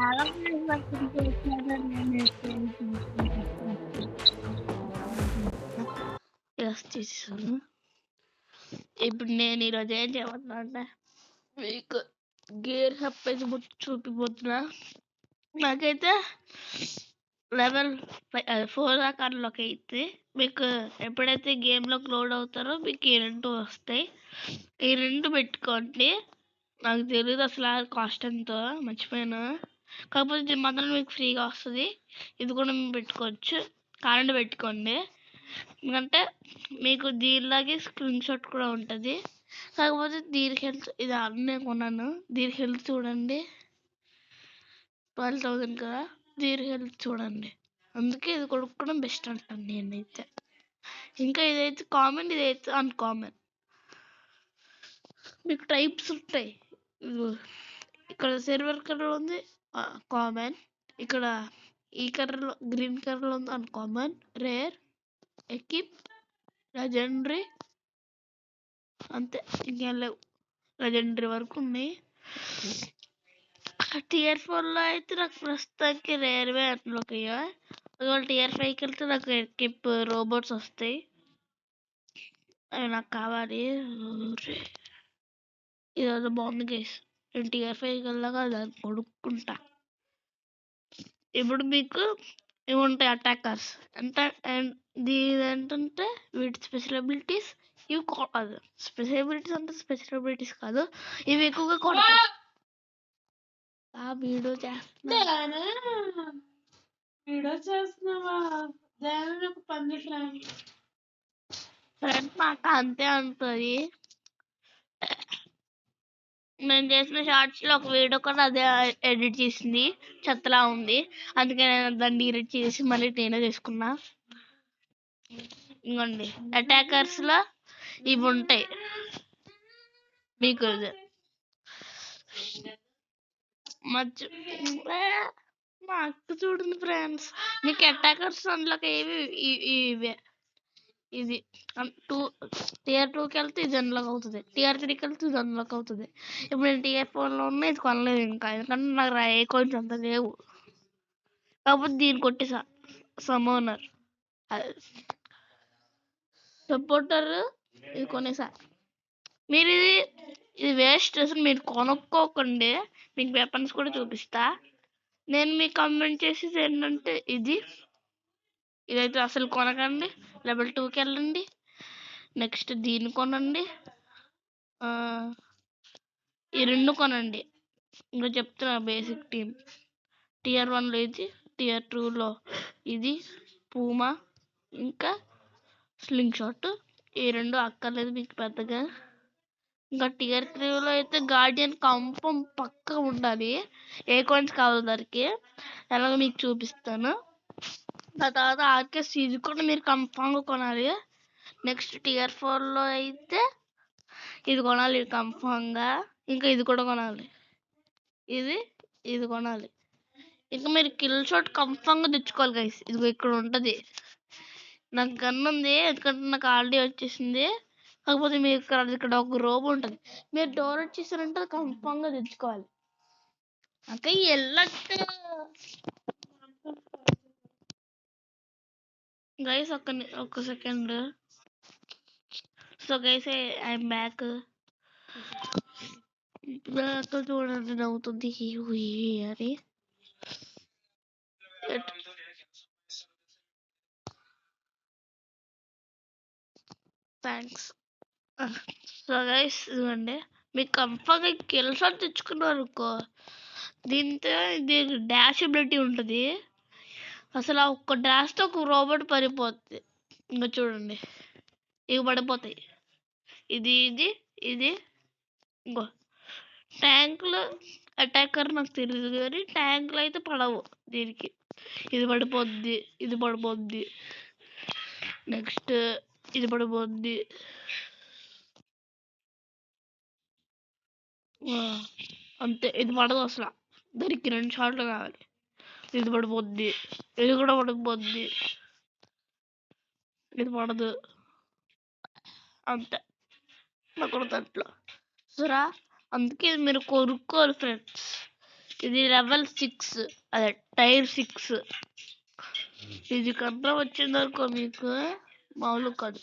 చాలా వర్కులు చేశాను నేనైతే చేసేసాను. ఇప్పుడు నేను ఈరోజు ఏం చేయబోతున్నా అంటే మీకు గేర్ హప్ అయితే చూపిపోతున్నా. నాకైతే లెవెల్ 4 దాకా అన్లాక్ అయితే మీకు ఎప్పుడైతే గేమ్లోకి లోడ్ అవుతారో మీకు ఈ 2 వస్తాయి. ఈ 2 పెట్టుకోండి. నాకు తెలియదు అసలు కాస్ట్ ఎంతో మర్చిపోయాను. కాకపోతే ఇది మాత్రం మీకు ఫ్రీగా వస్తుంది. ఇది కూడా మేము పెట్టుకోవచ్చు. కరెంట్ పెట్టుకోండి. ఎందుకంటే మీకు దీనిలాగే స్క్రీన్ షాట్ కూడా ఉంటుంది. కాకపోతే దీనికి హెల్త్ ఇది అన్నీ కొన్నాను. దీనికి హెల్త్ చూడండి 12,000 కదా. దీనికి హెల్త్ చూడండి. అందుకే ఇది కొనుక్కోవడం బెస్ట్ అంటాను నేనైతే. ఇంకా ఇదైతే కామన్, ఇదైతే అన్కామన్. మీకు టైప్స్ ఉంటాయి. ఇక్కడ సిల్వర్ కలర్ ఉంది కామన్, ఇక్కడ ఈ కలర్లో గ్రీన్ కలర్లో ఉంది అన్కామన్, రేర్, ఎక్విప్, లెజెండరీ, అంతే. ఇంకేం లేవు. లెజెండరీ వరకు ఉన్నాయి. టియర్ 4లో అయితే నాకు ప్రస్తుతానికి రేర్వే అన్లాక్ అయ్యాయి. ఒకవేళ టియర్ 5కి వెళ్తే నాకు ఎక్విప్ రోబోట్స్ వస్తాయి. అవి నాకు కావాలి. ఇదేదో బాగుంది గైస్. నేను టియర్ 5కి వెళ్ళాక దాన్ని కొనుక్కుంటా. ఇప్పుడు మీకు ఇవి ఉంటాయి అటాకర్స్. దీని ఏంటంటే వీటి స్పెషల్ అబిలిటీస్ ఇవి కాదు. స్పెషల్ అబిలిటీస్ కాదు, ఇవి ఎక్కువగా కొడతాయి. వీడియో చేస్తున్నావా? ఫ్రెండ్ మాకు అంతే ఉంటుంది. నేను చేసిన షార్ట్స్ లో ఒక వీడియో కూడా అదే ఎడిట్ చేసింది. చెత్తలా ఉంది. అందుకే నేను దాన్ని డిలీట్ చేసి మళ్ళీ నేనే చేసుకున్నా. ఇంకోండి అటాకర్స్ లో ఇవి ఉంటాయి. మీకు మా అక్క చూడండి ఫ్రెండ్స్, మీకు అటాకర్స్ అందులోకి ఏవి ఇవే. ఇది టియర్ 2కి వెళ్తే ఇది అన్లాక్ అవుతుంది. టియర్ 3కి వెళ్తే ఇది అన్లాక్ అవుతుంది. ఇప్పుడు నేను టియర్ 4లో ఉన్నా, ఇది కొనలేదు ఇంకా. ఎందుకంటే నాకు ఏ కాయిన్స్ అంత లేవు. కాకపోతే దీన్ని కొట్టేసా. సమోనర్ సపోర్టర్ ఇది కొనేసా. మీరు ఇది వేస్ట్ అసలు మీరు కొనుక్కోకండి. మీకు వెపన్స్ కూడా చూపిస్తా. నేను మీకు కమెంట్ చేసేది ఏంటంటే ఇదైతే అసలు కొనకండి. లెవెల్ 2కి వెళ్ళండి. నెక్స్ట్ దీన్ని కొనండి. ఈ 2 కొనండి. ఇంకా చెప్తున్నా బేసిక్ టీమ్. టియర్ 1లో ఇది, టియర్ 2లో ఇది పూమా, ఇంకా స్లింగ్ షాట్. ఈ 2 అక్కర్లేదు మీకు పెద్దగా. ఇంకా టియర్ 3లో అయితే గార్డియన్ కంపం పక్క ఉండాలి. ఏ కాయిన్స్ కావాలి దానికి ఎలాగో మీకు చూపిస్తాను. ఆ తర్వాత ఆర్కెస్ ఇది కూడా మీరు కన్ఫామ్గా కొనాలి. నెక్స్ట్ టియర్ 4లో అయితే ఇది కొనాలి కన్ఫామ్గా. ఇంకా ఇది కూడా కొనాలి. ఇది కొనాలి. ఇంకా మీరు కిల్ షాట్ కన్ఫామ్గా తెచ్చుకోవాలి గైస్. ఇది ఇక్కడ ఉంటుంది. నాకు గన్ ఉంది, ఎందుకంటే నాకు ఆల్రెడీ వచ్చేసింది. కాకపోతే మీరు ఇక్కడ ఒక రోబో ఉంటుంది. మీరు డోర్ వచ్చేసారంటే అది కన్ఫామ్గా తెచ్చుకోవాలి. ఓకే, వెళ్ళట్టు గైస్. ఒక్క second. So guys, I'm back. చూడండి నవ్వుతుంది అని. థ్యాంక్స్. సో గైస్ ఇదిగోండి, మీకు కన్ఫామ్గా కిల్ షాట్ తెచ్చుకున్నారు అనుకో, దీంతో ఇది డాష్ అబిలిటీ ఉంటుంది. అసలు ఆ ఒక్క డాష్తో ఒక రోబోట్ పడిపోతుంది. ఇంకా చూడండి, ఇవి పడిపోతాయి. ఇది ఇది ఇది ఇంకో ట్యాంకులో అటాకర్ నాకు తెలియదు, కానీ ట్యాంకులో అయితే పడవు దీనికి. ఇది పడిపోద్ది, ఇది పడిపోద్ది, నెక్స్ట్ ఇది పడిపోద్ది. అంతే, ఇది పడదు అసలు. దానికి 2 షాట్లు కావాలి. ఇది పడిపోద్ది, ఇది కూడా పడిపోద్ది, ఇది పడదు. అంతే నాకు దాంట్లో సరా. అందుకే మీరు కొనుక్కోవాలి ఫ్రెండ్స్. ఇది లెవెల్ 6, అదే టైర్ 6. ఇది కన్నా వచ్చిందనుకో మీకు మామూలు కాదు,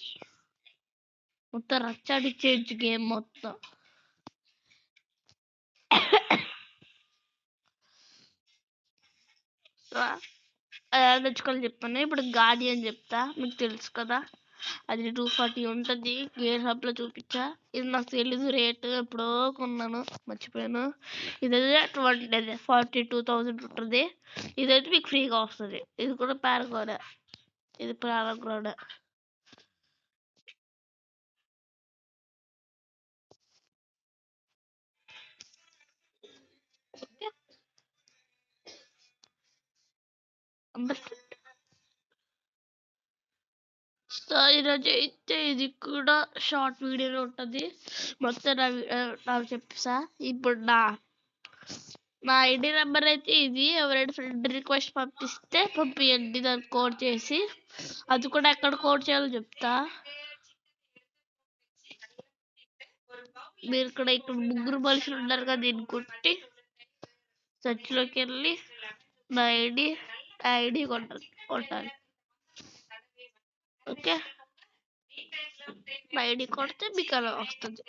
మొత్తం రచ్చాడిచ్చేయచ్చు గేమ్ మొత్తం. అలా తెచ్చుకోవాలి చెప్పాను. ఇప్పుడు గార్డియన్ చెప్తా, మీకు తెలుసు కదా. అది 240 ఉంటుంది. గేర్ హబ్లో చూపించా. ఇది నాకు తెలీదు రేటు, ఎప్పుడో కొన్నాను, మర్చిపోయాను. ఇదైతే 42,000 ఉంటుంది. ఇదైతే మీకు ఫ్రీగా వస్తుంది. ఇది కూడా పారగోడ, ఇది పారగోడ. సో ఈరోజు అయితే ఇది కూడా షార్ట్ వీడియోలో ఉంటుంది. మొత్తం నాకు చెప్పా. ఇప్పుడు నా ఐడి నెంబర్ అయితే ఇది. ఎవరైనా ఫ్రెండ్ రిక్వెస్ట్ పంపిస్తే పంపించండి దాన్ని కోడ్ చేసి. అది కూడా ఎక్కడ కోడ్ చేయాలో చెప్తా. మీరు ఇక్కడ ముగ్గురు మనుషులు ఉన్నారు కదా, దీన్ని కొట్టి సర్చ్లోకి వెళ్ళి నా ఐడి కొట్టాలి. ఓకే, నా ఐడి కొడితే మీకు అలా వస్తుంది.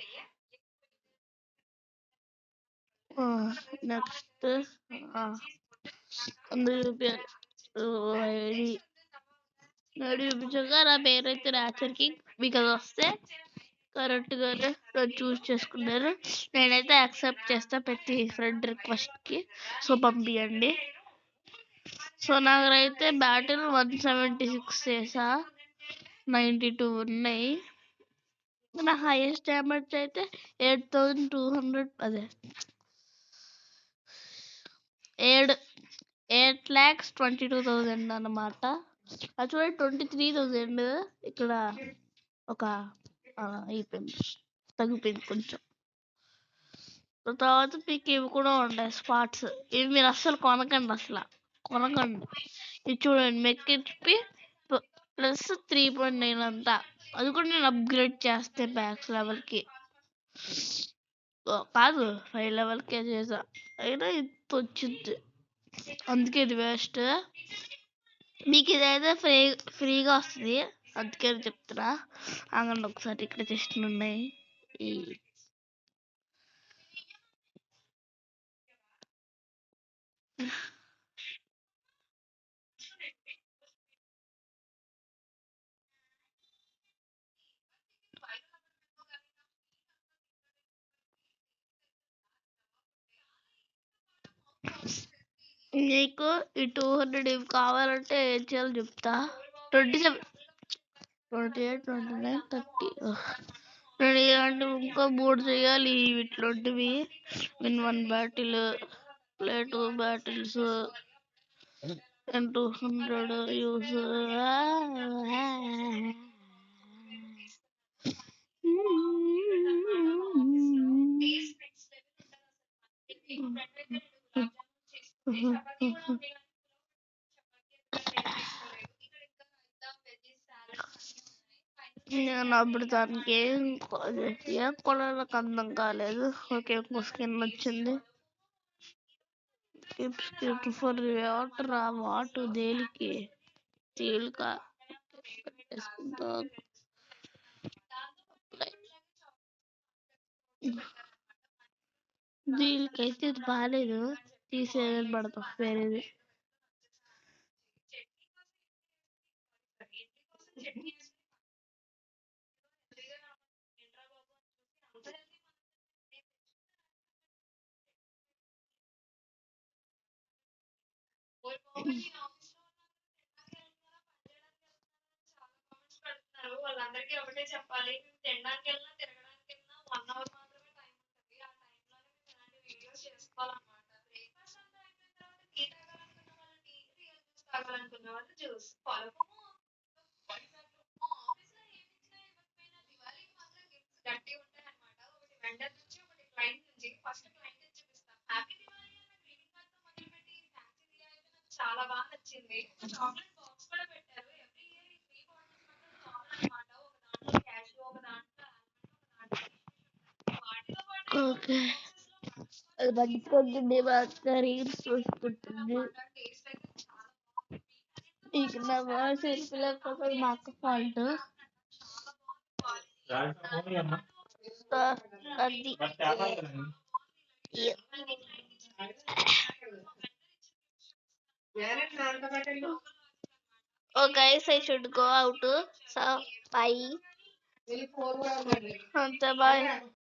నెక్స్ట్ అందరూ చూపించాలి. ఐడి చూపించాక నా పేరైతే రాచర్ కింగ్. మీకు అది వస్తే కరెక్ట్గానే చూస్ చేసుకున్నారు. నేనైతే యాక్సెప్ట్ చేస్తా ప్రతి ఫ్రెండ్ రిక్వెస్ట్కి. సో పంపించండి. సో నాకైతే బ్యాటిల్ 176 చేసా, 92 ఉన్నాయి. నా హైయెస్ట్ డ్యామేజ్ అయితే 8,200, అదే 8,22,000 అన్నమాట. యాక్చువల్లీ 23,000 ఇక్కడ ఒక అయిపోయింది, తగ్గిపోయింది కొంచెం. తర్వాత మీకు ఇవి కూడా ఉంటాయి స్పాట్స్. ఇవి మీరు అస్సలు కొనకండి. ఇది చూడండి, మెక్కిపి ప్లస్ 3.9 అంతా. అది కూడా నేను అప్గ్రేడ్ చేస్తే మ్యాక్స్ లెవెల్కి కాదు, 5 లెవెల్కే చేసా, అయినా ఇంత వచ్చింది. అందుకే ఇది వేస్ట్. మీకు ఇదైతే ఫ్రీగా వస్తుంది, అందుకే చెప్తున్నా. ఆగండి ఒకసారి, ఇక్కడ టెస్ట్లు ఉన్నాయి. నీకు ఈ 200 ఇవి కావాలంటే ఏం చేయాలో చెప్తా. 27, 28, 29, 30 అంటే ఇంకో 3 చేయాలి ఇట్లాంటివి. Win 1 battle, play 2 battles, and 200 use. నేను అప్పుడు దానికి ఏం కొనాలకు అందం కాలేదు. ఓకే, ఇంకో స్కిన్ వచ్చింది. ఫర్ వాటర్, వాటర్ దేనికి తేలిక దీనికైతే ఇది బాగాలేదు, తీసేయాలని పడతాం వేరేది. వాళ్ళందరికీ ఒకటే చెప్పాలి, తినడానికి వెళ్ళినా తిరగడానికి వెళ్ళినా 1 అవర్ మాత్రమే టైం ఉంటుంది. ఆ టైంలో ఇలాంటి వీడియోస్ చేసుకోవాలన్నమాట. బ్రేక్ఫాస్ట్ అంతా అయిపోయిన తర్వాత టీ తాగాలనుకున్న వాళ్ళు టీ, రియల్ జ్యూస్ తాగాలనుకున్న వాళ్ళు జ్యూస్. పొలము ఆఫీస్ లో ఏమి ఇచ్చినా ఇవ్వకపోయినా దివాళీకి మాత్రం గిఫ్ట్స్ గట్టి ఉంటాయి అన్నమాట. ఒకటి వెండర్ నుంచి, ఒకటి క్లయింట్ నుంచి. ఫస్ట్ క్లయింట్ నుంచి చూపిస్తాం. హ్యాపీ దివాళీ అన్న గ్రీటింగ్ కార్డ్ తో మొదలుపెట్టి ఫ్యాన్సీ దియా అయితే నాకు చాలా బాగా నచ్చింది. చాక్లెట్ బాక్స్ కూడా పెట్టారు. ఎవ్రీ ఇయర్ ఈ 3 బాటిల్స్ మాత్రం కామన్ అన్నమాట. ఒక దాంట్లో క్యాష్, ఒక దాంట్లో ఆల్మండ్, ఒక దాంట్లో వాటితో పాటు ఓకే, అది పట్టుకుంటుంది మా అక్క రీల్స్ చూసుకుంటుంది. టేస్ట్ అయితే చాలా బాగుంది. ఇక నా వాయిస్ వినిపించకపోతే మా అక్క ఫాల్ట్. అది Oh guys, I should go out. So bye. Bye.